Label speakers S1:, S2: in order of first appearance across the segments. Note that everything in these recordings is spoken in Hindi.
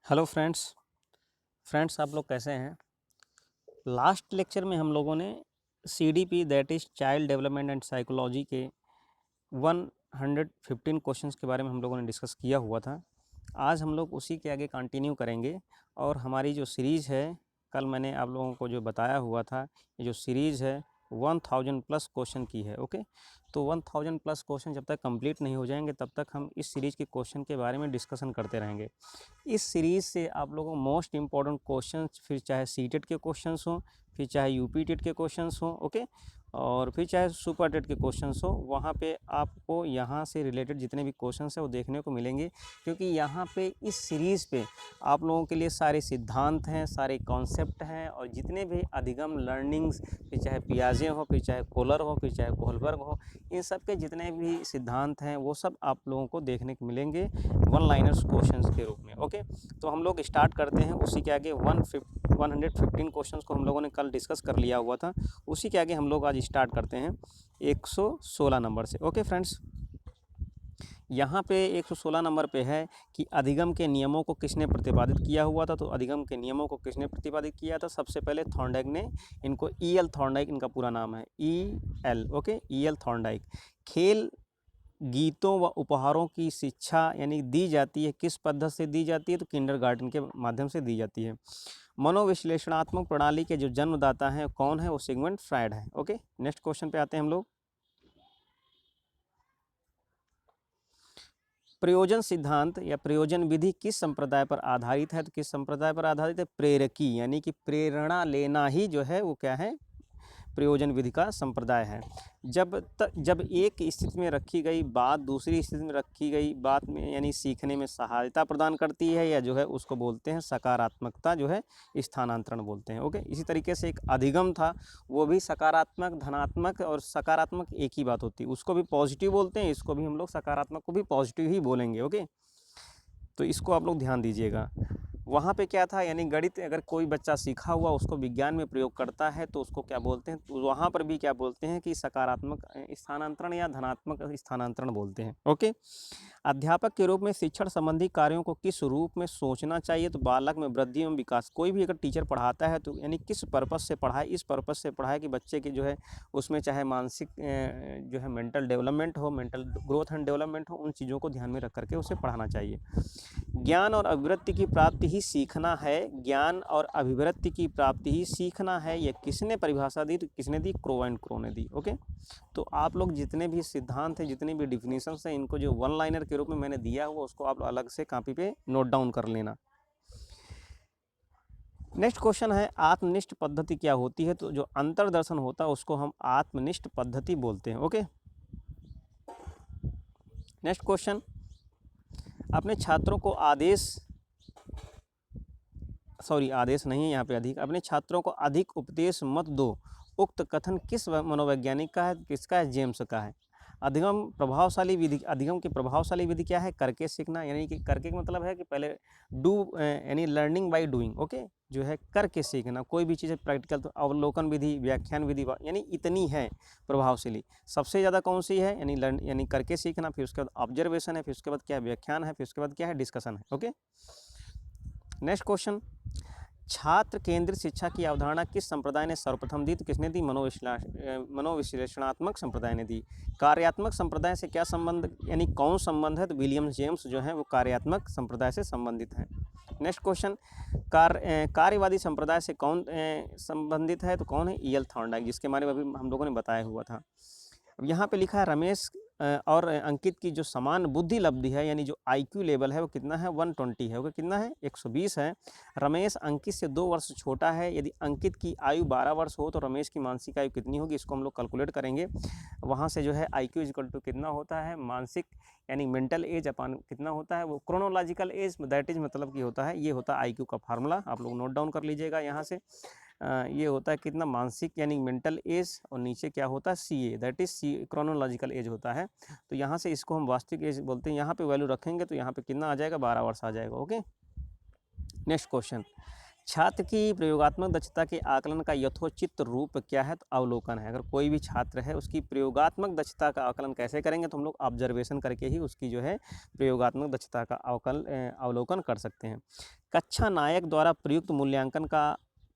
S1: हेलो फ्रेंड्स आप लोग कैसे हैं। लास्ट लेक्चर में हम लोगों ने CDP that is child development and psychology के 115 क्वेश्चंस के बारे में हम लोगों ने डिस्कस किया हुआ था। आज हम लोग उसी के आगे कंटिन्यू करेंगे और हमारी जो सीरीज़ है, कल मैंने आप लोगों को जो बताया हुआ था, ये जो सीरीज़ है 1000 प्लस क्वेश्चन की है। ओके, तो 1000 प्लस क्वेश्चन जब तक कंप्लीट नहीं हो जाएंगे तब तक हम इस सीरीज़ के क्वेश्चन के बारे में डिस्कशन करते रहेंगे। इस सीरीज़ से आप लोगों को मोस्ट इम्पॉर्टेंट क्वेश्चंस, फिर चाहे सीटेट के क्वेश्चंस हों, फिर चाहे यूपी टेट के क्वेश्चंस हों, ओके, और फिर चाहे सुपर टेट के क्वेश्चंस हो, वहाँ पे आपको यहाँ से रिलेटेड जितने भी क्वेश्चंस हैं वो देखने को मिलेंगे। क्योंकि यहाँ पे इस सीरीज़ पे आप लोगों के लिए सारे सिद्धांत हैं, सारे कॉन्सेप्ट हैं, और जितने भी अधिगम लर्निंग्स, फिर चाहे पियाजे हो, फिर चाहे कोलर हो, फिर चाहे कोहलबर्ग हो, इन सब के जितने भी सिद्धांत हैं वो सब आप लोगों को देखने को मिलेंगे वन लाइनर्स क्वेश्चंस के रूप में। ओके, तो हम लोग स्टार्ट करते हैं। उसी के आगे 115 क्वेश्चंस को हम लोगों ने कल डिस्कस कर लिया हुआ था, उसी के आगे हम लोग आज स्टार्ट करते हैं 116 नंबर से। ओके फ्रेंड्स, यहाँ पे 116 नंबर पे है कि अधिगम के नियमों को किसने प्रतिपादित किया हुआ था। तो अधिगम के नियमों को किसने प्रतिपादित किया था? सबसे पहले थॉर्नडाइक ने। इनको EL थॉर्नडाइक इनका पूरा नाम है, EL। Okay, EL Thorndike. खेल, गीतों व उपहारों की शिक्षा यानी दी जाती है, किस पद्धति से दी जाती है? तो किंडरगार्टन के माध्यम से दी जाती है। मनोविश्लेषणात्मक प्रणाली के जो जन्मदाता हैं कौन है? वो सिगमंड फ्रायड है। ओके, नेक्स्ट क्वेश्चन पे आते हैं हम लोग। प्रयोजन सिद्धांत या प्रयोजन विधि किस संप्रदाय पर आधारित है? तो किस संप्रदाय पर आधारित है? प्रेरकी, यानी कि प्रेरणा लेना ही जो है वो क्या है? प्रयोजन विधि का संप्रदाय है। जब एक स्थिति में रखी गई बात दूसरी स्थिति में रखी गई बात में यानी सीखने में सहायता प्रदान करती है, या जो है उसको बोलते हैं सकारात्मकता, जो है स्थानांतरण बोलते हैं। ओके, इसी तरीके से एक अधिगम था, वो भी सकारात्मक, धनात्मक और सकारात्मक एक ही बात होती है, उसको भी पॉजिटिव बोलते हैं, इसको भी हम लोग सकारात्मक को भी पॉजिटिव ही बोलेंगे। ओके, तो इसको आप लोग ध्यान दीजिएगा। वहाँ पे क्या था, यानी गणित अगर कोई बच्चा सीखा हुआ उसको विज्ञान में प्रयोग करता है तो उसको क्या बोलते हैं? तो वहाँ पर भी क्या बोलते हैं कि सकारात्मक स्थानांतरण या धनात्मक स्थानांतरण बोलते हैं। ओके, अध्यापक के रूप में शिक्षण संबंधी कार्यों को किस रूप में सोचना चाहिए? तो बालक में वृद्धि एवं विकास। कोई भी अगर टीचर पढ़ाता है तो यानी किस पर्पस से पढ़ाए? इस पर्पस से पढ़ाए कि बच्चे की जो है उसमें चाहे मानसिक जो है मेंटल डेवलपमेंट हो, मेंटल ग्रोथ एंड डेवलपमेंट हो, उन चीज़ों को ध्यान में रख करके उसे पढ़ाना चाहिए। ज्ञान और अभिवृत्ति की प्राप्ति ही सीखना है। ज्ञान और अभिवृत्ति की प्राप्ति ही सीखना है, ये किसने परिभाषा दी? तो किसने दी? क्रो एंड क्रो ने दी। ओके, तो आप लोग जितने भी सिद्धांत हैं, जितने भी डिफिनीशंस हैं, इनको जो वन लाइनर के रूप में मैंने दिया हुआ उसको आप अलग से कॉपी पे नोट डाउन कर लेना। नेक्स्ट क्वेश्चन है आत्मनिष्ठ पद्धति क्या होती है? तो जो अंतर्दर्शन होता है उसको हम आत्मनिष्ठ पद्धति बोलते हैं। ओके, नेक्स्ट क्वेश्चन, अपने छात्रों को आदेश नहीं है यहाँ पे, अधिक, अपने छात्रों को अधिक उपदेश मत दो, उक्त कथन किस मनोवैज्ञानिक का है? किसका है? जेम्स का है। अधिगम की प्रभावशाली विधि क्या है? करके सीखना, यानी कि करके का मतलब है कि पहले डू यानी लर्निंग बाय डूइंग। ओके, जो है करके सीखना, कोई भी चीज़ प्रैक्टिकल, तो अवलोकन विधि, व्याख्यान विधि, यानी इतनी है प्रभावशाली। सबसे ज़्यादा कौन सी है? यानी करके सीखना, फिर उसके बाद ऑब्जर्वेशन है, फिर उसके बाद क्या है? व्याख्यान है, फिर उसके बाद क्या है? डिस्कशन है। ओके, नेक्स्ट क्वेश्चन, छात्र केंद्रित शिक्षा की अवधारणा किस संप्रदाय ने सर्वप्रथम दी? तो किसने दी? मनोविश्लेषणात्मक संप्रदाय ने दी। कार्यात्मक संप्रदाय से क्या संबंध, यानी कौन संबंध है? तो विलियम जेम्स जो है वो कार्यात्मक संप्रदाय से संबंधित है। नेक्स्ट क्वेश्चन, कार्यवादी संप्रदाय से कौन संबंधित है? तो कौन है? EL थॉर्नडाइक, जिसके बारे में अभी हम लोगों ने बताया हुआ था। अब यहाँ पे लिखा है रमेश और अंकित की जो समान बुद्धि लब्धि है, यानी जो IQ लेवल है वो कितना है? 120 है। ओके, कितना है? 120 है। रमेश अंकित से 2 वर्ष छोटा है। यदि अंकित की आयु 12 वर्ष हो तो रमेश की मानसिक आयु कितनी होगी? इसको हम लोग कैलकुलेट करेंगे। वहाँ से जो है IQ इक्वल टू कितना होता है? मानसिक यानी मेंटल एज अपन कितना होता है? वो क्रोनोलॉजिकल एज, दैट इज मतलब कि होता है, ये होता है IQ का फार्मूला, आप लोग नोट डाउन कर लीजिएगा यहाँ से। ये होता है कितना? मानसिक यानी मेंटल एज, और नीचे क्या होता है? CA, that is chronological age होता है। तो यहाँ से इसको हम वास्तविक एज बोलते हैं। यहाँ पे वैल्यू रखेंगे तो यहाँ पे कितना आ जाएगा? 12 वर्ष आ जाएगा। ओके, नेक्स्ट क्वेश्चन, छात्र की प्रयोगात्मक दक्षता के आकलन का यथोचित रूप क्या है? तो अवलोकन है। अगर कोई भी छात्र है उसकी प्रयोगात्मक दक्षता का आकलन कैसे करेंगे? तो हम लोग ऑब्जर्वेशन करके ही उसकी जो है प्रयोगात्मक दक्षता का अवलोकन कर सकते हैं। कक्षा नायक द्वारा प्रयुक्त मूल्यांकन का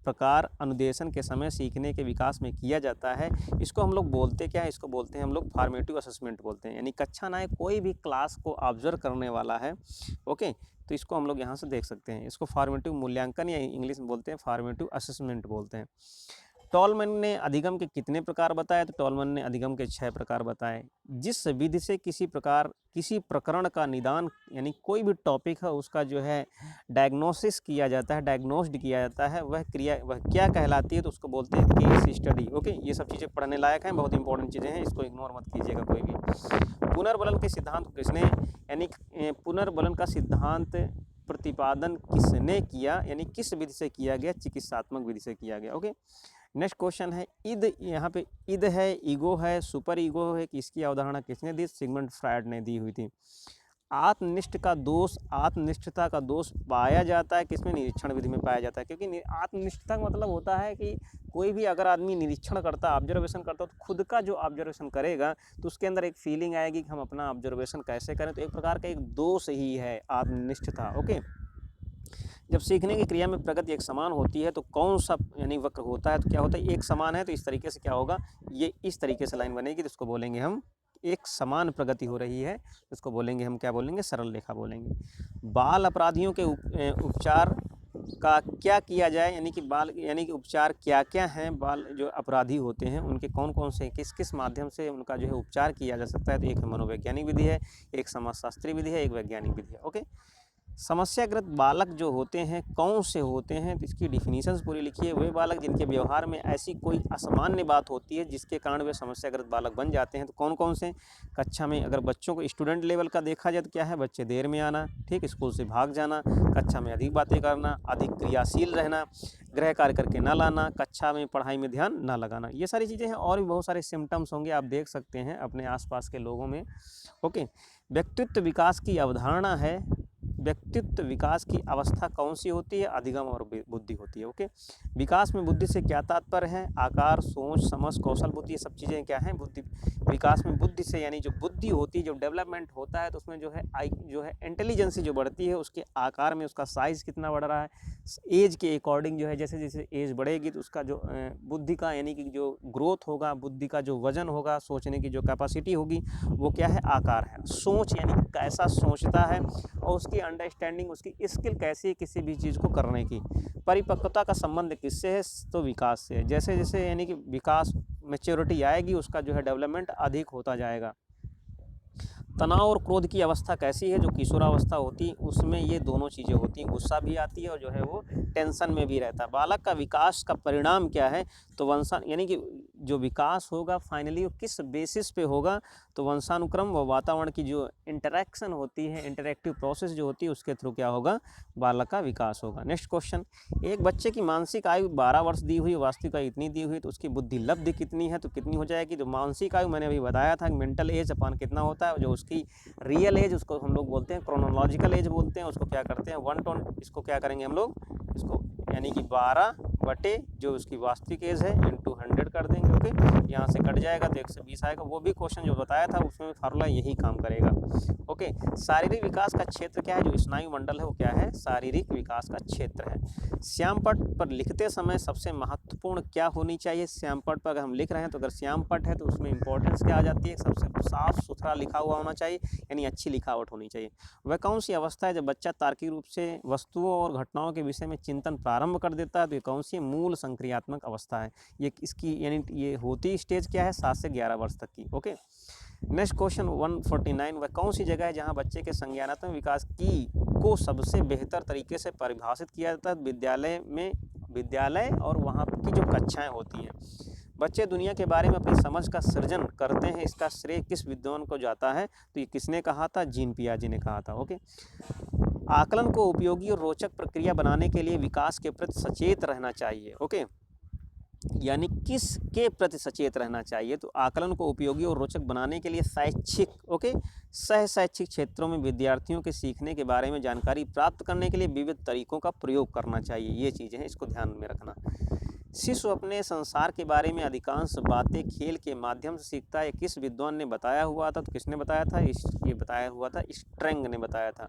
S1: प्रकार अनुदेशन के समय सीखने के विकास में किया जाता है। इसको हम लोग बोलते क्या है? इसको बोलते हैं हम लोग फॉर्मेटिव असेसमेंट बोलते हैं। यानी कक्षा नायक कोई भी क्लास को ऑब्जर्व करने वाला है, ओके, तो इसको हम लोग यहाँ से देख सकते हैं। इसको फॉर्मेटिव मूल्यांकन या इंग्लिश में बोलते हैं फॉर्मेटिव असेसमेंट बोलते हैं। टॉलमैन ने अधिगम के कितने प्रकार बताए? तो टॉलमैन ने अधिगम के 6 प्रकार बताए। जिस विधि से किसी प्रकरण का निदान यानी कोई भी टॉपिक है उसका जो है डायग्नोसिस किया जाता है, डायग्नोस्ड किया जाता है, वह क्या कहलाती है? तो उसको बोलते हैं केस स्टडी। ओके, ये सब चीज़ें पढ़ने लायक हैं, बहुत इंपॉर्टेंट चीज़ें हैं, इसको इग्नोर मत कीजिएगा कोई भी। पुनर्बलन के सिद्धांत किसने यानी पुनर्बलन का सिद्धांत प्रतिपादन किसने किया? यानी किस विधि से किया गया? चिकित्सात्मक विधि से किया गया। ओके, नेक्स्ट क्वेश्चन है ईद। यहाँ पे ईद है, ईगो है, सुपर ईगो है, कि इसकी अवधारणा किसने दी? सिगमंड फ्रायड ने दी हुई थी। आत्मनिष्ठता का दोष पाया जाता है किसमें? निरीक्षण विधि में पाया जाता है, क्योंकि आत्मनिष्ठता का मतलब होता है कि कोई भी अगर आदमी निरीक्षण करता, ऑब्जर्वेशन करता, तो खुद का जो ऑब्जर्वेशन करेगा तो उसके अंदर एक फीलिंग आएगी कि हम अपना ऑब्जर्वेशन कैसे करें, तो एक प्रकार का एक दोष ही है आत्मनिष्ठता। ओके, जब सीखने की क्रिया में प्रगति एक समान होती है तो कौन सा यानी वक्र होता है? तो क्या होता है? एक समान है तो इस तरीके से क्या होगा, ये इस तरीके से लाइन बनेगी, तो इसको बोलेंगे हम एक समान प्रगति हो रही है, तो इसको बोलेंगे हम क्या बोलेंगे? सरल रेखा बोलेंगे। बाल अपराधियों के उपचार का क्या किया जाए? यानी कि उपचार क्या क्या हैं? बाल जो अपराधी होते हैं उनके कौन कौन से किस किस माध्यम से उनका जो है उपचार किया जा सकता है? तो एक मनोवैज्ञानिक विधि है, एक समाजशास्त्री विधि है, एक वैज्ञानिक विधि है। ओके, समस्याग्रस्त बालक जो होते हैं कौन से होते हैं? तो इसकी डिफिनीशंस पूरी लिखिए। वे बालक जिनके व्यवहार में ऐसी कोई असामान्य बात होती है जिसके कारण वे समस्याग्रस्त बालक बन जाते हैं, तो कौन कौन से? कक्षा में अगर बच्चों को स्टूडेंट लेवल का देखा जाए तो क्या है? बच्चे देर में आना, ठीक, स्कूल से भाग जाना, कक्षा में अधिक बातें करना, अधिक क्रियाशील रहना, गृह कार्य करके न लाना, कक्षा में पढ़ाई में ध्यान न लगाना, ये सारी चीज़ें हैं। और भी बहुत सारे सिम्टम्स होंगे, आप देख सकते हैं अपने आसपास के लोगों में। ओके, व्यक्तित्व विकास की अवधारणा है। व्यक्तित्व विकास की अवस्था कौन सी होती है? अधिगम और बुद्धि होती है। ओके, विकास में बुद्धि से क्या तात्पर्य है? आकार, सोच, समझ, कौशल, बुद्धि, ये सब चीज़ें क्या हैं? बुद्धि। विकास में बुद्धि से यानी जो बुद्धि होती है, जो डेवलपमेंट होता है, तो उसमें जो है इंटेलिजेंसी जो बढ़ती है, उसके आकार में उसका साइज़ कितना बढ़ रहा है, एज के अकॉर्डिंग जो है, जैसे जैसे एज बढ़ेगी तो उसका जो बुद्धि का यानी कि जो ग्रोथ होगा, बुद्धि का जो वजन होगा, सोचने की जो कैपेसिटी होगी, वो क्या है? आकार है। सोच यानी कैसा सोचता है, और उसकी अंडरस्टैंडिंग, उसकी स्किल कैसी है किसी भी चीज़ को करने की। परिपक्वता का संबंध किससे है? तो विकास से है। जैसे जैसे यानी कि विकास मैच्योरिटी आएगी उसका जो है डेवलपमेंट अधिक होता जाएगा। तनाव और क्रोध की अवस्था कैसी है? जो किशोरावस्था होती है उसमें ये दोनों चीज़ें होती हैं, गुस्सा भी आती है और जो है वो टेंशन में भी रहता है। बालक का विकास का परिणाम क्या है? तो यानी कि जो विकास होगा फाइनली वो किस बेसिस पे होगा? तो वंशानुक्रम व वातावरण की जो इंटरेक्शन होती है, इंटरेक्टिव प्रोसेस जो होती है, उसके थ्रू क्या होगा? बालक का विकास होगा। नेक्स्ट क्वेश्चन, एक बच्चे की मानसिक आयु 12 वर्ष दी हुई, वास्तविक आयु इतनी दी हुई, तो उसकी बुद्धि लब्धि कितनी है? तो कितनी हो जाएगी? तो मानसिक आयु मैंने अभी बताया था, मेंटल एज अपन कितना होता है, जो उसकी रियल एज उसको हम लोग बोलते हैं क्रोनोलॉजिकल एज बोलते हैं, उसको क्या करते हैं 120, इसको क्या करेंगे हम लोग, इसको यानी कि 12 बटे जो उसकी वास्तविक एज है इंटू 100 कर देंगे। ओके, यहाँ से कट जाएगा तो 120 आएगा। वो भी क्वेश्चन जो बताया था उसमें फार्मूला यही काम करेगा। ओके, शारीरिक विकास का क्षेत्र क्या है? जो स्नायु मंडल है वो क्या है? शारीरिक विकास का क्षेत्र है। श्यामपट पर लिखते समय सबसे महत्वपूर्ण क्या होनी चाहिए? श्यामपट पर अगर हम लिख रहे हैं तो अगर श्यामपट है तो उसमें इंपॉर्टेंस क्या आ जाती है? सबसे साफ सुथरा लिखा हुआ होना चाहिए, यानी अच्छी लिखावट होनी चाहिए। वह कौन सी अवस्था है जब बच्चा तार्किक रूप से वस्तुओं और घटनाओं के विषय में चिंतन प्रारंभ कर देता है? तो ये कौन सी मूल संक्रियात्मक अवस्था है? ये इसकी यानी ये होती स्टेज क्या है? 7 से 11 वर्ष तक की। ओके, नेक्स्ट क्वेश्चन 149, वह कौन सी जगह है जहां बच्चे के संज्ञानात्मक विकास को सबसे बेहतर तरीके से परिभाषित किया जाता है? विद्यालय और वहाँ की जो कक्षाएं होती हैं। बच्चे दुनिया के बारे में अपनी समझ का सृजन करते हैं, इसका श्रेय किस विद्वान को जाता है? तो ये किसने कहा था? जीन पियाजे ने कहा था। ओके, आकलन को उपयोगी और रोचक प्रक्रिया बनाने के लिए विकास के प्रति सचेत रहना चाहिए। ओके, यानी किस के प्रति सचेत रहना चाहिए। तो आकलन को उपयोगी और रोचक बनाने के लिए शैक्षिक सह शैक्षिक क्षेत्रों में विद्यार्थियों के सीखने के बारे में जानकारी प्राप्त करने के लिए विविध तरीकों का प्रयोग करना चाहिए। ये चीज़ें हैं, इसको ध्यान में रखना। शिशु अपने संसार के बारे में अधिकांश बातें खेल के माध्यम से सीखता है। किस विद्वान ने बताया हुआ था? तो किसने बताया था? ये बताया हुआ था स्ट्रेंग ने बताया था।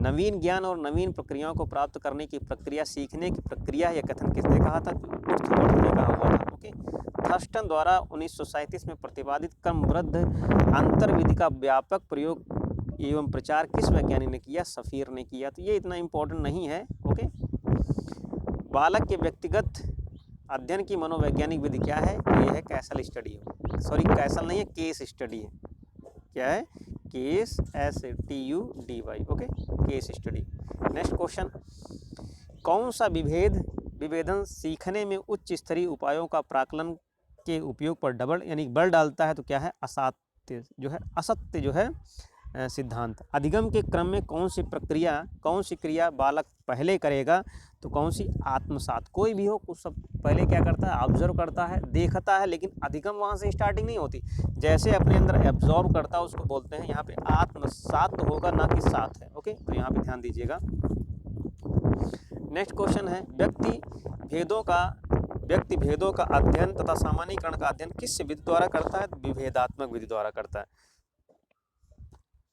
S1: नवीन ज्ञान और नवीन प्रक्रियाओं को प्राप्त करने की प्रक्रिया सीखने की प्रक्रिया या कथन किसने कहा था? उर्थवर्थ ने कहा हुआ था। थर्स्टन द्वारा 1937 में प्रतिपादित क्रमबद्ध अंतर्विधि का व्यापक प्रयोग एवं प्रचार किस वैज्ञानिक ने किया? सफीर ने किया। तो ये इतना इम्पोर्टेंट नहीं है। बालक के व्यक्तिगत अध्ययन की मनोवैज्ञानिक विधि क्या है? ये है कैसल स्टडी। कैसल नहीं है, केस स्टडी है। क्या है? Case, STUDY। Case study. Next question, कौन सा विभेदन सीखने में उच्च स्तरीय उपायों का प्राकलन के उपयोग पर बल डालता है? तो क्या है? असत्य सिद्धांत। अधिगम के क्रम में कौन सी क्रिया बालक पहले करेगा? तो कौन सी? आत्मसात। कोई भी हो, कुछ सब पहले क्या करता है? ऑब्जर्व करता है, देखता है, लेकिन अधिगम वहाँ से स्टार्टिंग नहीं होती। जैसे अपने अंदर एब्जॉर्व करता है उसको बोलते हैं यहाँ पे आत्मसात होगा, ना कि सात है। तो यहाँ पे ध्यान दीजिएगा। नेक्स्ट क्वेश्चन है, व्यक्ति भेदों का अध्ययन तथा सामान्यीकरण का अध्ययन किस विधि द्वारा करता है? विभेदात्मक विधि द्वारा करता है।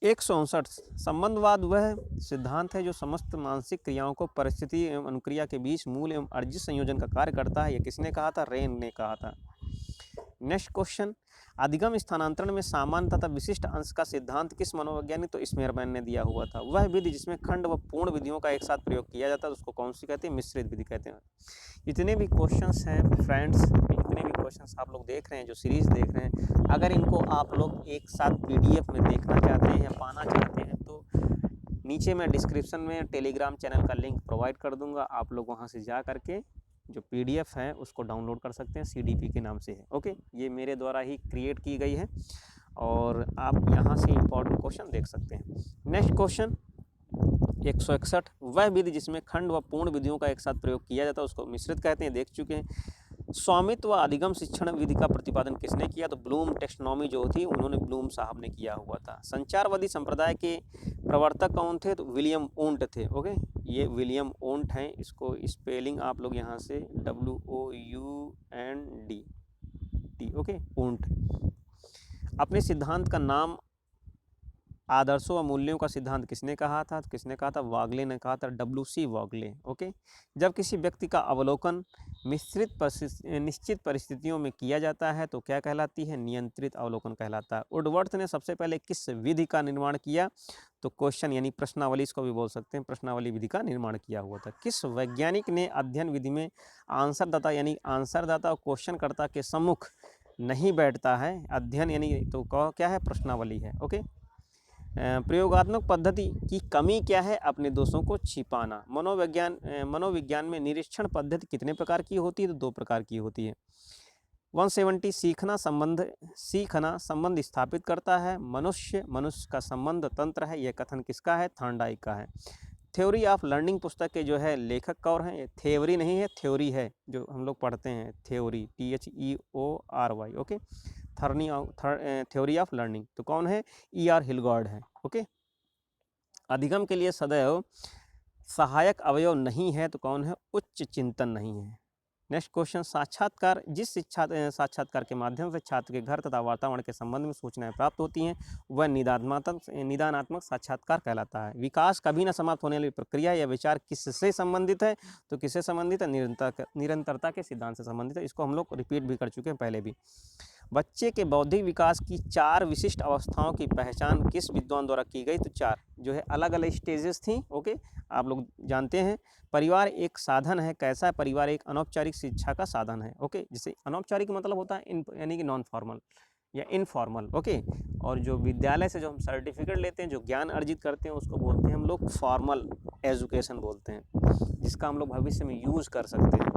S1: 159, संबंधवाद वह सिद्धांत है जो समस्त मानसिक क्रियाओं को परिस्थिति एवं अनुक्रिया के बीच मूल एवं अर्जित संयोजन का कार्य करता है। यह किसने कहा था? रेन ने कहा था। नेक्स्ट क्वेश्चन, अधिगम स्थानांतरण में सामान्य तथा विशिष्ट अंश का सिद्धांत किस मनोवैज्ञानिक? तो स्मेरमैन ने दिया हुआ था। वह विधि जिसमें खंड व पूर्ण विधियों का एक साथ प्रयोग किया जाता है उसको कौन सी कहते हैं? मिश्रित विधि कहते हैं। जितने भी क्वेश्चंस हैं फ्रेंड्स, जितने भी क्वेश्चंस आप लोग देख रहे हैं, जो सीरीज देख रहे हैं, अगर इनको आप लोग एक साथ PDF में देखना चाहते हैं या पाना चाहते हैं तो नीचे मैं डिस्क्रिप्शन में टेलीग्राम चैनल का लिंक प्रोवाइड कर दूंगा। आप लोग वहां से जा करके जो PDF है उसको डाउनलोड कर सकते हैं। CDP के नाम से है। ये मेरे द्वारा ही क्रिएट की गई है और आप यहाँ से इम्पोर्टेंट क्वेश्चन देख सकते हैं। नेक्स्ट क्वेश्चन 161, वह विधि जिसमें खंड व पूर्ण विधियों का एक साथ प्रयोग किया जाता है उसको मिश्रित कहते हैं। देख चुके हैं। स्वामित्व व अधिगम शिक्षण विधि का प्रतिपादन किसने किया? तो ब्लूम टेक्सोनॉमी जो थी उन्होंने ब्लूम साहब ने किया हुआ था। संचारवादी संप्रदाय के प्रवर्तक कौन थे? तो विलियम ओंट थे। ये विलियम ओंट हैं। इसको स्पेलिंग आप लोग यहाँ से WOUND ओंट। अपने सिद्धांत का नाम आदर्शों व मूल्यों का सिद्धांत किसने कहा था? तो किसने कहा था? वागले ने कहा था। WC वागले। जब किसी व्यक्ति का अवलोकन निश्चित परिस्थितियों में किया जाता है तो क्या कहलाती है? नियंत्रित अवलोकन कहलाता है। वुडवर्थ ने सबसे पहले किस विधि का निर्माण किया? तो क्वेश्चन यानी प्रश्नावली, इसको भी बोल सकते हैं, प्रश्नावली विधि का निर्माण किया हुआ था। किस वैज्ञानिक ने अध्ययन विधि में आंसरदाता और क्वेश्चनकर्ता के सम्मुख नहीं बैठता है? अध्ययन यानी तो क्या है? प्रश्नावली है। प्रयोगात्मक पद्धति की कमी क्या है? अपने दोषों को छिपाना। मनोविज्ञान में निरीक्षण पद्धति कितने प्रकार की होती है? तो 2 प्रकार की होती है। 170, सीखना संबंध स्थापित करता है। मनुष्य का संबंध तंत्र है। यह कथन किसका है? थॉर्नडाइक का है। थ्योरी ऑफ लर्निंग पुस्तक के जो है लेखक कौन है? ये थ्योरी नहीं है, थ्योरी है, जो हम लोग पढ़ते हैं। Theory THEORY। Theory of learning तो कौन है? ER हिलगार्ड है। अधिगम के लिए सदैव सहायक अवयव नहीं है तो कौन है? उच्च चिंतन नहीं है। नेक्स्ट क्वेश्चन, साक्षात्कार, जिस साक्षात्कार के माध्यम से छात्र के घर तथा वातावरण के संबंध में सूचनाएं प्राप्त होती हैं वह निदानात्मक साक्षात्कार कहलाता है। विकास कभी न समाप्त होने वाली प्रक्रिया या विचार किससे संबंधित है? तो किससे संबंधित है? निरंतरता के सिद्धांत से संबंधित है। इसको हम लोग रिपीट भी कर चुके हैं पहले भी। बच्चे के बौद्धिक विकास की 4 विशिष्ट अवस्थाओं की पहचान किस विद्वान द्वारा की गई? तो 4 जो है अलग अलग स्टेजेस थी। आप लोग जानते हैं। परिवार एक साधन है। कैसा? परिवार एक अनौपचारिक शिक्षा का साधन है। जिसे अनौपचारिक मतलब होता है यानी कि नॉन फॉर्मल या इनफॉर्मल। और जो विद्यालय से जो हम सर्टिफिकेट लेते हैं, जो ज्ञान अर्जित करते हैं, उसको बोलते हैं हम लोग फॉर्मल एजुकेशन बोलते हैं, जिसका हम लोग भविष्य में यूज कर सकते हैं।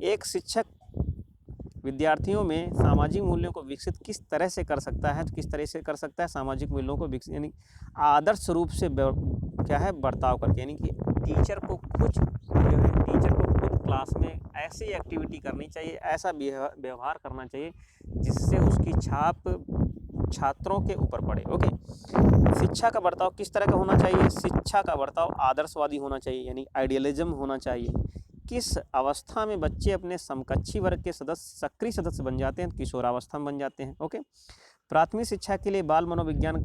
S1: एक शिक्षक विद्यार्थियों में सामाजिक मूल्यों को विकसित किस तरह से कर सकता है? तो किस तरह से कर सकता है सामाजिक मूल्यों को विकसित? यानी आदर्श रूप से क्या है? बर्ताव करके, यानी कि टीचर को खुद क्लास में ऐसी एक्टिविटी करनी चाहिए, ऐसा व्यवहार करना चाहिए जिससे उसकी छाप छात्रों के ऊपर पड़े। ओके, शिक्षा का बर्ताव किस तरह का होना चाहिए? शिक्षा का बर्ताव आदर्शवादी होना चाहिए, यानी आइडियलिज्म होना चाहिए। किस अवस्था में बच्चे अपने समकक्षी वर्ग के सदस्य सक्रिय सदस्य बन जाते हैं? किशोरावस्था में बन जाते हैं। ओके, प्राथमिक शिक्षा के लिए बाल मनोविज्ञान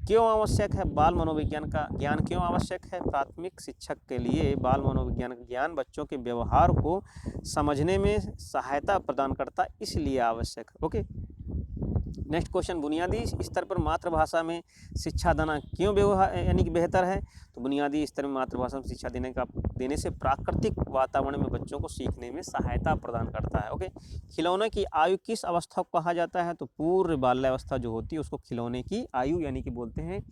S1: क्यों आवश्यक है? बाल मनोविज्ञान का ज्ञान क्यों आवश्यक है? प्राथमिक शिक्षक के लिए बाल मनोविज्ञान का ज्ञान बच्चों के व्यवहार को समझने में सहायता प्रदान करता, इसलिए आवश्यक है। ओके, नेक्स्ट क्वेश्चन, बुनियादी स्तर पर मातृभाषा में शिक्षा देना क्यों यानी कि बेहतर है? तो बुनियादी स्तर में मातृभाषा में शिक्षा देने से प्राकृतिक वातावरण में बच्चों को सीखने में सहायता प्रदान करता है। ओके, खिलौने की आयु किस अवस्था को कहा जाता है? तो पूर्व बाल्यावस्था जो होती है उसको खिलौने की आयु यानी कि बोलते हैं,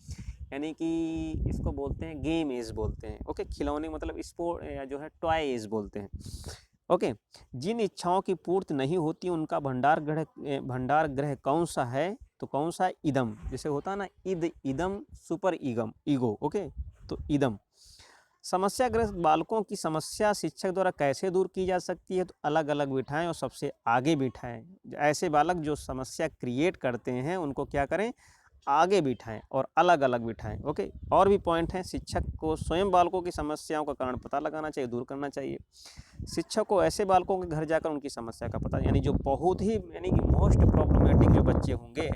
S1: यानी कि इसको बोलते हैं गेम एज बोलते हैं। ओके, खिलौने मतलब स्पोर्ट जो है टॉय एज बोलते हैं। ओके, जिन इच्छाओं की पूर्ति नहीं होती उनका भंडार ग्रह कौन सा है? तो कौन सा? इदम। जैसे होता है ना इदम सुपर ईगो। ओके, तो इदम। समस्याग्रस्त बालकों की समस्या शिक्षक द्वारा कैसे दूर की जा सकती है? तो अलग अलग बिठाएं और सबसे आगे बिठाएं। ऐसे बालक जो समस्या क्रिएट करते हैं उनको क्या करें? आगे बिठाएं और अलग अलग बिठाएं। ओके, और भी पॉइंट हैं। शिक्षक को स्वयं बालकों की समस्याओं का कारण पता लगाना चाहिए, दूर करना चाहिए। शिक्षक को ऐसे बालकों के घर जाकर उनकी समस्या का पता, यानी जो बहुत ही यानी कि मोस्ट प्रॉब्लमेटिक जो बच्चे होंगे।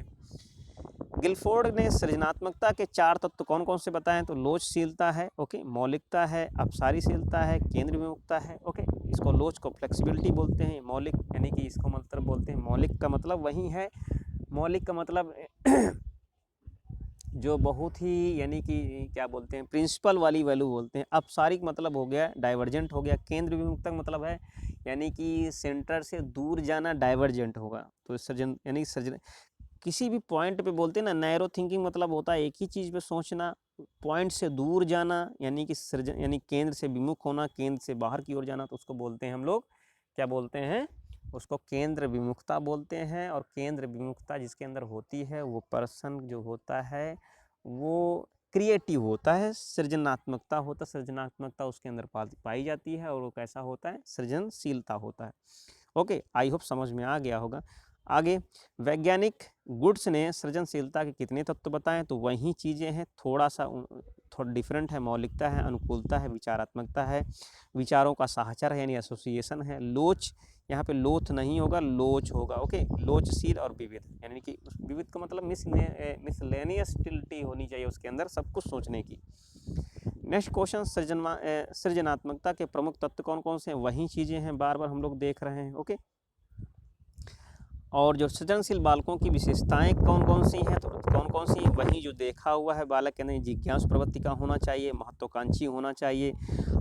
S1: गिलफोर्ड ने सृजनात्मकता के 4 तत्व कौन कौन से बताएं? तो लोचशीलता है, ओके, मौलिकता है, अपसारीशीलता है, केंद्र विमुक्ता है। ओके, इसको लोच को फ्लेक्सिबिलिटी बोलते हैं। मौलिक यानी कि इसको मतलब बोलते हैं, मौलिक का मतलब वही है, मौलिक का मतलब जो बहुत ही यानी कि क्या बोलते हैं, प्रिंसिपल वाली वैल्यू बोलते हैं। अपसारिक मतलब हो गया डाइवर्जेंट हो गया। केंद्र विमुक्तक मतलब है यानी कि सेंटर से दूर जाना, डाइवर्जेंट होगा। तो सृजन यानी सृजन किसी भी पॉइंट पे बोलते हैं ना, नैरो थिंकिंग मतलब होता है एक ही चीज़ पे सोचना, पॉइंट से दूर जाना यानी कि सृजन यानी केंद्र से विमुख होना, केंद्र से बाहर की ओर जाना, तो उसको बोलते हैं हम लोग क्या बोलते हैं? उसको केंद्र विमुखता बोलते हैं। और केंद्र विमुखता जिसके अंदर होती है वो पर्सन जो होता है वो क्रिएटिव होता है, सृजनात्मकता होता है, सृजनात्मकता उसके अंदर पाई जाती है और वो कैसा होता है? सृजनशीलता होता है। ओके, आई होप समझ में आ गया होगा। आगे, वैज्ञानिक गुड्स ने सृजनशीलता के कितने तत्व बताएं? तो वही चीज़ें हैं, थोड़ा डिफरेंट है। मौलिकता है, अनुकूलता है, विचारात्मकता है, विचारों का साहचर्य है यानी एसोसिएशन है, लोच, यहाँ पे लोथ नहीं होगा, लोच होगा। ओके, लोचशील और विविध, यानी कि विविध का मतलब मिसलेनियसटिलिटी होनी चाहिए उसके अंदर, सब कुछ सोचने की। नेक्स्ट क्वेश्चन, सृजनात्मकता के प्रमुख तत्व कौन कौन से हैं? वही चीज़ें हैं बार बार हम लोग देख रहे हैं। ओके, और जो सृजनशील बालकों की विशेषताएं कौन कौन सी हैं? तो कौन कौन सी? वही जो देखा हुआ है, बालक के अंदर जिज्ञासु प्रवृत्ति का होना चाहिए, महत्वाकांक्षी होना चाहिए,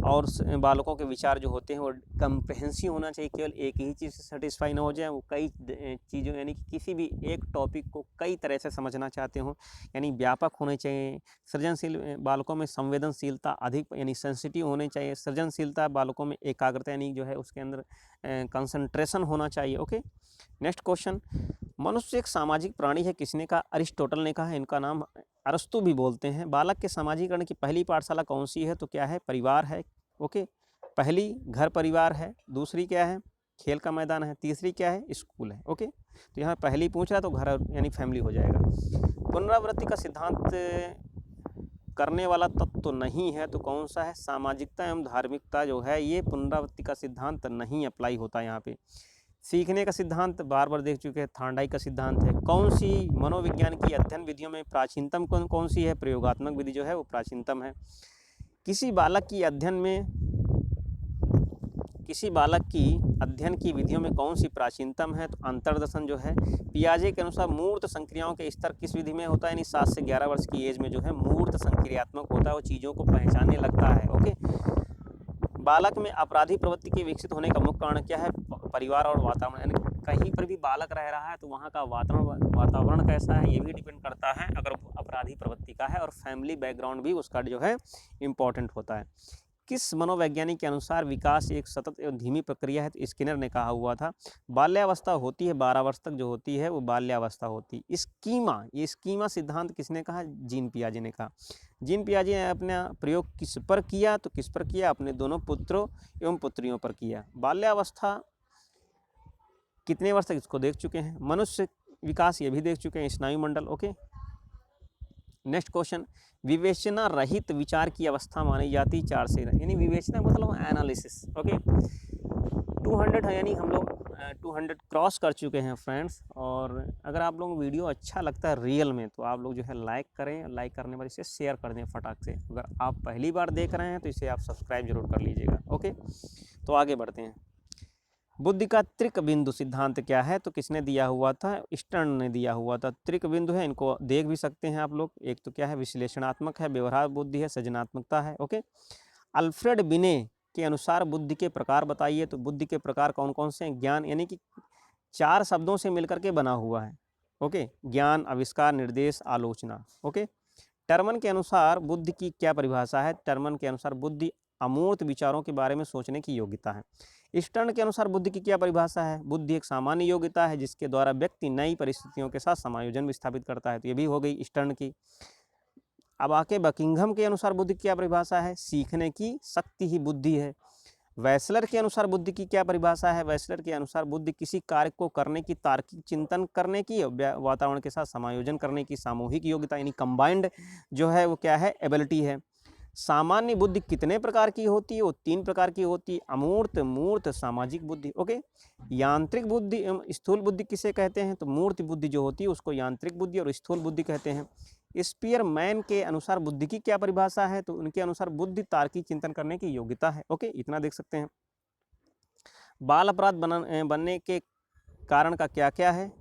S1: और बालकों के विचार जो होते हैं वो कम्प्रहेंसिव होना चाहिए, केवल एक ही चीज़ से सेटिस्फाई ना हो जाए, वो कई चीज़ों यानी कि किसी भी एक टॉपिक को कई तरह से समझना चाहते हो, यानी व्यापक होने चाहिए। सृजनशील बालकों में संवेदनशीलता अधिक यानी सेंसिटिव होने चाहिए। सृजनशीलता बालकों में एकाग्रता यानी जो है उसके अंदर कंसंट्रेशन होना चाहिए। ओके, नेक्स्ट क्वेश्चन, मनुष्य एक सामाजिक प्राणी है, किसने कहा? अरिस्टोटल ने कहा है। इनका नाम अरस्तु भी बोलते हैं। बालक के सामाजिकरण की पहली पाठशाला कौन सी है? तो क्या है? परिवार है। ओके, पहली घर परिवार है, दूसरी क्या है? खेल का मैदान है, तीसरी क्या है? स्कूल है। ओके, तो यहाँ पहली पूछ रहा है तो घर यानी फैमिली हो जाएगा। पुनरावृत्ति का सिद्धांत करने वाला तत्व तो नहीं है, तो कौन सा है? सामाजिकता एवं धार्मिकता जो है ये पुनरावृत्ति का सिद्धांत नहीं अप्लाई होता यहाँ पे। सीखने का सिद्धांत बार बार देख चुके हैं, थार्डाइक का सिद्धांत है। कौन सी मनोविज्ञान की अध्ययन विधियों में प्राचीनतम कौन सी है? प्रयोगात्मक विधि जो है वो प्राचीनतम है। किसी बालक की अध्ययन की विधियों में कौन सी प्राचीनतम है? तो अंतर्दर्शन जो है। पियाजे के अनुसार मूर्त संक्रियाओं के स्तर किस विधि में होता है? यानी 7 से 11 वर्ष की एज में जो है मूर्त संक्रियात्मक होता है, वो चीज़ों को पहचानने लगता है। ओके, बालक में अपराधी प्रवृत्ति के विकसित होने का मुख्य कारण क्या है? परिवार और वातावरण, यानी कहीं पर भी बालक रह रहा है तो वहाँ का वातावरण कैसा है ये भी डिपेंड करता है, अगर अपराधी प्रवृत्ति का है, और फैमिली बैकग्राउंड भी उसका जो है इम्पोर्टेंट होता है। किस मनोवैज्ञानिक के अनुसार विकास एक सतत एवं धीमी प्रक्रिया है? तो स्किनर ने कहा हुआ था। बाल्यावस्था होती है 12 वर्ष तक जो होती है वो बाल्यावस्था होती है। ये स्कीमा सिद्धांत किसने कहा? जीन पियाजे ने कहा। जीन पियाजे ने अपना प्रयोग किस पर किया? तो किस पर किया? अपने दोनों पुत्रों एवं पुत्रियों पर किया। बाल्यावस्था कितने वर्ष तक, इसको देख चुके हैं। मनुष्य विकास ये भी देख चुके हैं, स्नायुमंडल। ओके, नेक्स्ट क्वेश्चन, विवेचना रहित विचार की अवस्था मानी जाती 4 से, यानी विवेचना मतलब एनालिसिस। ओके, 200 है, यानी हम लोग 200 क्रॉस कर चुके हैं फ्रेंड्स। और अगर आप लोगों को वीडियो अच्छा लगता है रियल में तो आप लोग जो है लाइक करें, लाइक करने पर इसे शेयर कर दें फटाक से। अगर आप पहली बार देख रहे हैं तो इसे आप सब्सक्राइब जरूर कर लीजिएगा। ओके, तो आगे बढ़ते हैं। बुद्धि का त्रिक बिंदु सिद्धांत क्या है? तो किसने दिया हुआ था? स्टर्न ने दिया हुआ था। त्रिक बिंदु है, इनको देख भी सकते हैं आप लोग। एक तो क्या है? विश्लेषणात्मक है, व्यवहार बुद्धि है, सृजनात्मकता है। ओके, अल्फ्रेड बिने के अनुसार बुद्धि के प्रकार बताइए। तो बुद्धि के प्रकार कौन कौन से हैं? ज्ञान, यानी कि 4 शब्दों से मिलकर के बना हुआ है। ओके, ज्ञान, आविष्कार, निर्देश, आलोचना। ओके, टर्मन के अनुसार बुद्धि की क्या परिभाषा है? टर्मन के अनुसार बुद्धि अमूर्त विचारों के बारे में सोचने की योग्यता है। स्टर्न के अनुसार बुद्धि की क्या परिभाषा है? बुद्धि एक सामान्य योग्यता है जिसके द्वारा व्यक्ति नई परिस्थितियों के साथ समायोजन स्थापित करता है। तो ये भी हो गई स्टर्न की। अब आके बकिंघम के अनुसार बुद्धि की क्या परिभाषा है? सीखने की शक्ति ही बुद्धि है। वैसलर के अनुसार बुद्धि की क्या परिभाषा है? वैसलर के अनुसार बुद्धि किसी कार्य को करने की, तार्किक चिंतन करने की, वातावरण के साथ समायोजन करने की सामूहिक योग्यता, यानी कंबाइंड जो है वो क्या है? एबिलिटी है। सामान्य बुद्धि कितने प्रकार की होती है? वो 3 प्रकार की होती है, अमूर्त, मूर्त, सामाजिक बुद्धि। ओके, यांत्रिक बुद्धि एवं स्थूल बुद्धि किसे कहते हैं? तो मूर्त बुद्धि जो होती है उसको यांत्रिक बुद्धि और स्थूल बुद्धि कहते हैं। स्पीयरमैन के अनुसार बुद्धि की क्या परिभाषा है? तो उनके अनुसार बुद्धि तार्किक चिंतन करने की योग्यता है। ओके, इतना देख सकते हैं। बाल अपराध बनने के कारण का क्या क्या है?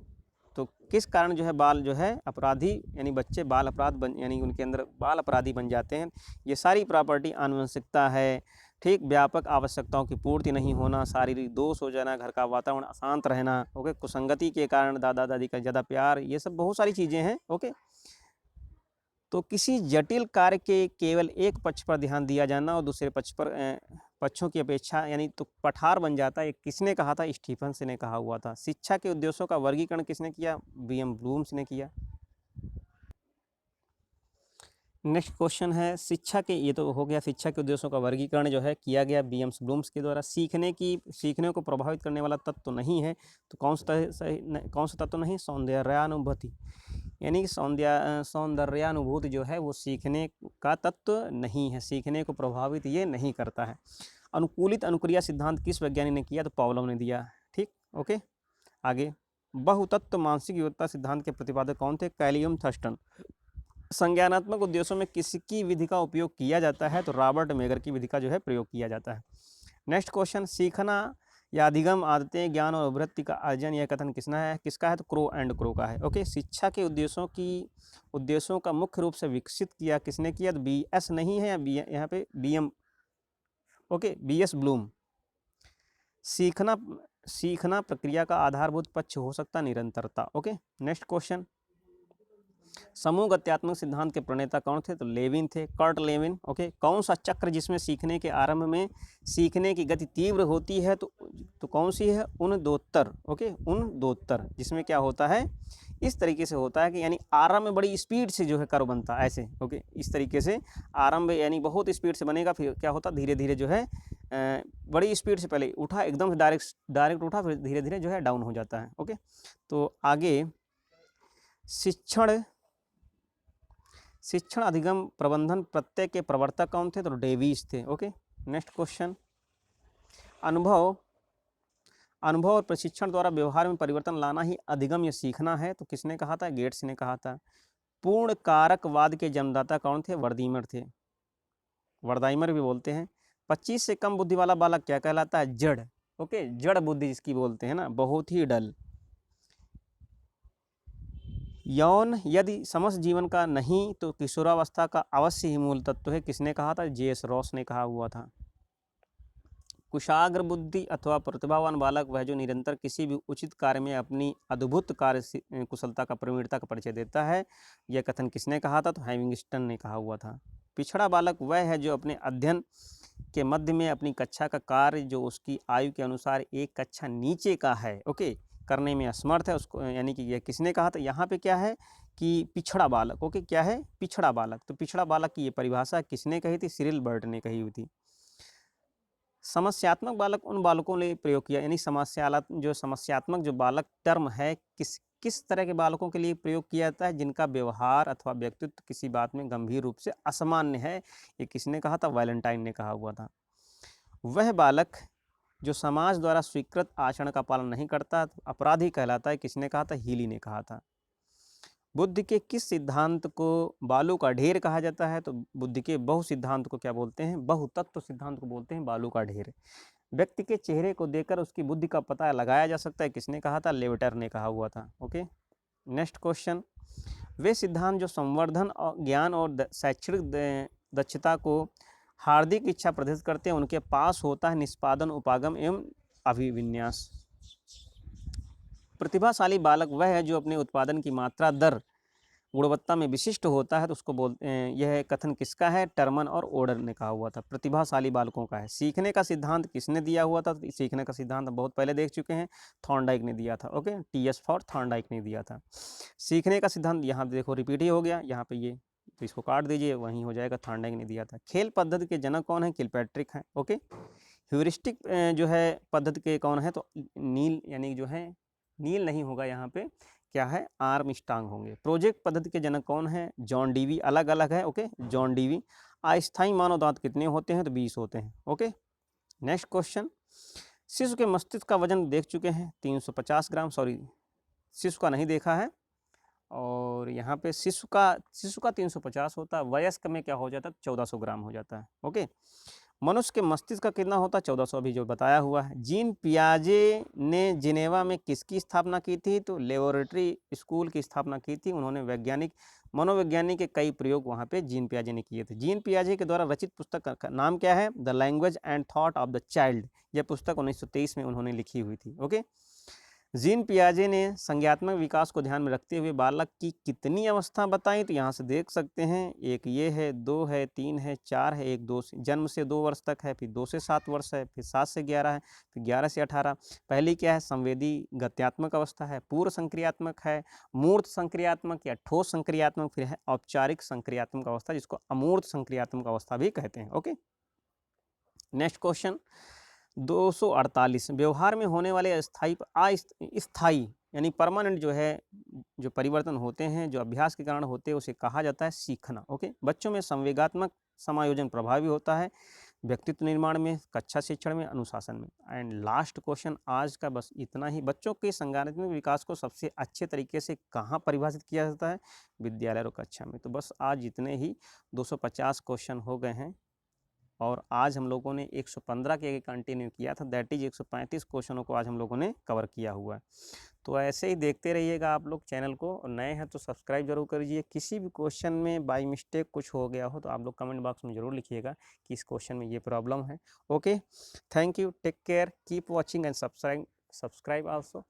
S1: तो किस कारण जो है बाल जो है अपराधी, यानी बच्चे बाल अपराध यानी उनके अंदर बाल अपराधी बन जाते हैं? ये सारी प्रॉपर्टी आनुवंशिकता है। ठीक, व्यापक आवश्यकताओं की पूर्ति नहीं होना, शारीरिक दोष हो जाना, घर का वातावरण अशांत रहना। ओके, कुसंगति के कारण दादा दादी का ज़्यादा प्यार, ये सब बहुत सारी चीज़ें हैं। ओके, तो किसी जटिल कार्य के केवल एक पक्ष पर ध्यान दिया जाना और दूसरे पक्ष पर पक्षों की अपेक्षा, यानी तो पठार बन जाता है। किसने कहा था? स्टीफन्स ने कहा हुआ था। शिक्षा के उद्देश्यों का वर्गीकरण किसने किया? बीएम ब्लूम्स ने किया। नेक्स्ट क्वेश्चन है, शिक्षा के, ये तो हो गया, शिक्षा के उद्देश्यों का वर्गीकरण जो है किया गया बीएम ब्लूम्स के द्वारा। सीखने को प्रभावित करने वाला तत्व तो नहीं है, तो कौन सा तत्व नहीं? सौंदर्यानुभूति, यानी सौंदर्यानुभूति जो है वो सीखने का तत्व नहीं है, सीखने को प्रभावित ये नहीं करता है। अनुकूलित अनुक्रिया सिद्धांत किस वैज्ञानिक ने किया? तो पावलोव ने दिया। ठीक, ओके, आगे। बहुतत्व मानसिक योग्यता सिद्धांत के प्रतिपादक कौन थे? कैलियम थर्स्टन। संज्ञानात्मक उद्देश्यों में किसकी विधि का उपयोग किया जाता है? तो रॉबर्ट मेगर की विधि का जो है प्रयोग किया जाता है। नेक्स्ट क्वेश्चन, सीखना या अधिगम आदतें, ज्ञान और वृत्ति का अर्जन, यह कथन किसका है? तो क्रो एंड क्रो का है। ओके, शिक्षा के उद्देश्यों का मुख्य रूप से विकसित किया किसने किया? तो बीएस नहीं है, यहाँ पे बीएम, ओके, बीएस ब्लूम। सीखना प्रक्रिया का आधारभूत पक्ष हो सकता निरंतरता। ओके, नेक्स्ट क्वेश्चन, समूह गत्यात्मक सिद्धांत के प्रणेता कौन थे? तो लेविन थे, कर्ट लेविन। ओके, कौन सा चक्र जिसमें सीखने के आरंभ में सीखने की गति तीव्र होती है? तो कौन सी है? उनदोत्तर। ओके, उनदोत्तर, जिसमें क्या होता है? इस तरीके से होता है कि यानी आरंभ में बड़ी स्पीड से जो है कर्व बनता है, ऐसे। ओके, इस तरीके से आरंभ यानी बहुत स्पीड से बनेगा, फिर क्या होता? धीरे धीरे जो है बड़ी स्पीड से पहले उठा, एकदम डायरेक्ट उठा, फिर धीरे धीरे जो है डाउन हो जाता है। ओके, तो आगे, शिक्षण अधिगम प्रबंधन प्रत्यय के प्रवर्तक कौन थे? तो डेविस थे। ओके, नेक्स्ट क्वेश्चन, अनुभव और प्रशिक्षण द्वारा व्यवहार में परिवर्तन लाना ही अधिगम या सीखना है। तो किसने कहा था? गेट्स ने कहा था। पूर्ण कारकवाद के जन्मदाता कौन थे? वर्दीमर थे, वर्दाइमर भी बोलते हैं। 25 से कम बुद्धि वाला बालक क्या कहलाता है? जड़। ओके, जड़ बुद्धि जिसकी बोलते हैं ना, बहुत ही डल। यौन यदि समस्त जीवन का नहीं तो किशोरावस्था का अवश्य ही मूल तत्व है। किसने कहा था? जेएस रॉस ने कहा हुआ था। कुशाग्र बुद्धि अथवा प्रतिभावान बालक वह जो निरंतर किसी भी उचित कार्य में अपनी अद्भुत कार्य कुशलता का, प्रवीणता का परिचय देता है। यह कथन किसने कहा था? तो हैविंगस्टन ने कहा हुआ था। पिछड़ा बालक वह है जो अपने अध्ययन के मध्य में अपनी कक्षा का कार्य जो उसकी आयु के अनुसार एक कक्षा नीचे का है, ओके, करने में असमर्थ है उसको, यानी कि यह किसने कहा था? यहाँ पे क्या है कि पिछड़ा बालक, ओके, क्या है? पिछड़ा बालक। तो पिछड़ा बालक की ये परिभाषा किसने कही थी? सिरिल बर्ट ने कही हुई थी। समस्यात्मक बालक उन बालकों ने प्रयोग किया, यानी समस्यात्मक जो बालक टर्म है किस तरह के बालकों के लिए प्रयोग किया जाता है? जिनका व्यवहार अथवा व्यक्तित्व किसी बात में गंभीर रूप से असामान्य है। ये किसने कहा था? वैलेंटाइन ने कहा हुआ था। वह बालक जो समाज द्वारा स्वीकृत आचरण का पालन नहीं करता अपराधी कहलाता है। किसने कहा था? हीली ने कहा था। बुद्धि के किस सिद्धांत को बालू का ढेर कहा जाता है? तो बुद्धि के बहु सिद्धांत को क्या बोलते हैं? बहुतत्व सिद्धांत को बोलते हैं बालू का ढेर। व्यक्ति के चेहरे को देखकर उसकी बुद्धि का पता लगाया जा सकता है। किसने कहा था? लेवटर ने कहा हुआ था। Okay, next question. वे सिद्धांत जो संवर्धन और ज्ञान और शैक्षणिक दक्षता को हार्दिक इच्छा प्रदर्शित करते हैं उनके पास होता है निष्पादन, उपागम एवं अभिविन्यास। प्रतिभाशाली बालक वह है जो अपने उत्पादन की मात्रा, दर, गुणवत्ता में विशिष्ट होता है। तो उसको बोलते हैं, यह कथन किसका है? टर्मन और ओडर ने कहा हुआ था। प्रतिभाशाली बालकों का है। सीखने का सिद्धांत किसने दिया हुआ था? तो सीखने का सिद्धांत हम बहुत पहले देख चुके हैं, थॉर्नडाइक ने दिया था। ओके, TS फॉर थॉर्नडाइक ने दिया था। सीखने का सिद्धांत यहाँ देखो रिपीट ही हो गया, यहाँ पे ये, तो इसको काट दीजिए, वहीं हो जाएगा, थॉर्नडाइक ने दिया था। खेल पद्धति के जनक कौन है? किलपैट्रिक है। ओके, ह्यूरिस्टिक जो है पद्धति के कौन है? तो नील, यानी जो है नील नहीं होगा यहाँ पे, क्या है? आर्मस्ट्रांग होंगे। प्रोजेक्ट पद्धति के जनक कौन है? John Dewey. अलग अलग है, ओके, जॉन डीवी। अस्थायी मानव दांत कितने होते हैं? तो 20 होते हैं। Okay, next question. शिशु के मस्तिष्क का वजन देख चुके हैं, 350 ग्राम, सॉरी शिशु का नहीं देखा है। और यहाँ पे शिशु का 350 होता है, वयस्क में क्या हो जाता है? 1400 ग्राम हो जाता है। ओके, मनुष्य के मस्तिष्क का कितना होता है? 1400, अभी जो बताया हुआ है। जीन पियाजे ने जिनेवा में किसकी स्थापना की थी? तो लेबोरेटरी स्कूल की स्थापना की थी उन्होंने। मनोवैज्ञानिक के कई प्रयोग वहाँ पे जीन पियाजे ने किए थे। जीन पियाजे के द्वारा रचित पुस्तक का नाम क्या है? The language and thought of the child. यह पुस्तक 1923 में उन्होंने लिखी हुई थी। ओके, जीन पियाजे ने संज्ञात्मक विकास को ध्यान में रखते हुए बालक की कितनी अवस्था बताई? तो यहाँ से देख सकते हैं, एक ये है, 2 है, 3 है, 4 है, एक जन्म से 2 वर्ष तक है, फिर 2 से 7 वर्ष है, फिर 7 से 11 है, फिर 11 से 18। पहली क्या है? संवेदी गत्यात्मक अवस्था है, पूर्व संक्रियात्मक है, मूर्त संक्रियात्मक या ठोस संक्रियात्मक, फिर है औपचारिक संक्रियात्मक अवस्था, जिसको अमूर्त संक्रियात्मक अवस्था भी कहते हैं। Okay, next question 248। व्यवहार में होने वाले अस्थाई यानी परमानेंट जो है, जो परिवर्तन होते हैं, जो अभ्यास के कारण होते हैं, उसे कहा जाता है सीखना। ओके, बच्चों में संवेगात्मक समायोजन प्रभावी होता है, व्यक्तित्व निर्माण में, कक्षा शिक्षण में, अनुशासन में। एंड लास्ट क्वेश्चन आज का बस इतना ही। बच्चों के संज्ञानात्मक विकास को सबसे अच्छे तरीके से कहाँ परिभाषित किया जाता है? विद्यालय और कक्षा में। तो बस आज इतने ही 250 क्वेश्चन हो गए हैं, और आज हम लोगों ने 115 के आगे कंटिन्यू किया था, दैट इज 135 क्वेश्चनों को आज हम लोगों ने कवर किया हुआ है। तो ऐसे ही देखते रहिएगा आप लोग चैनल को, और नए हैं तो सब्सक्राइब जरूर करिए। किसी भी क्वेश्चन में बाय मिस्टेक कुछ हो गया हो तो आप लोग कमेंट बॉक्स में ज़रूर लिखिएगा कि इस क्वेश्चन में ये प्रॉब्लम है। Okay, thank you, take care, keep watching and subscribe also.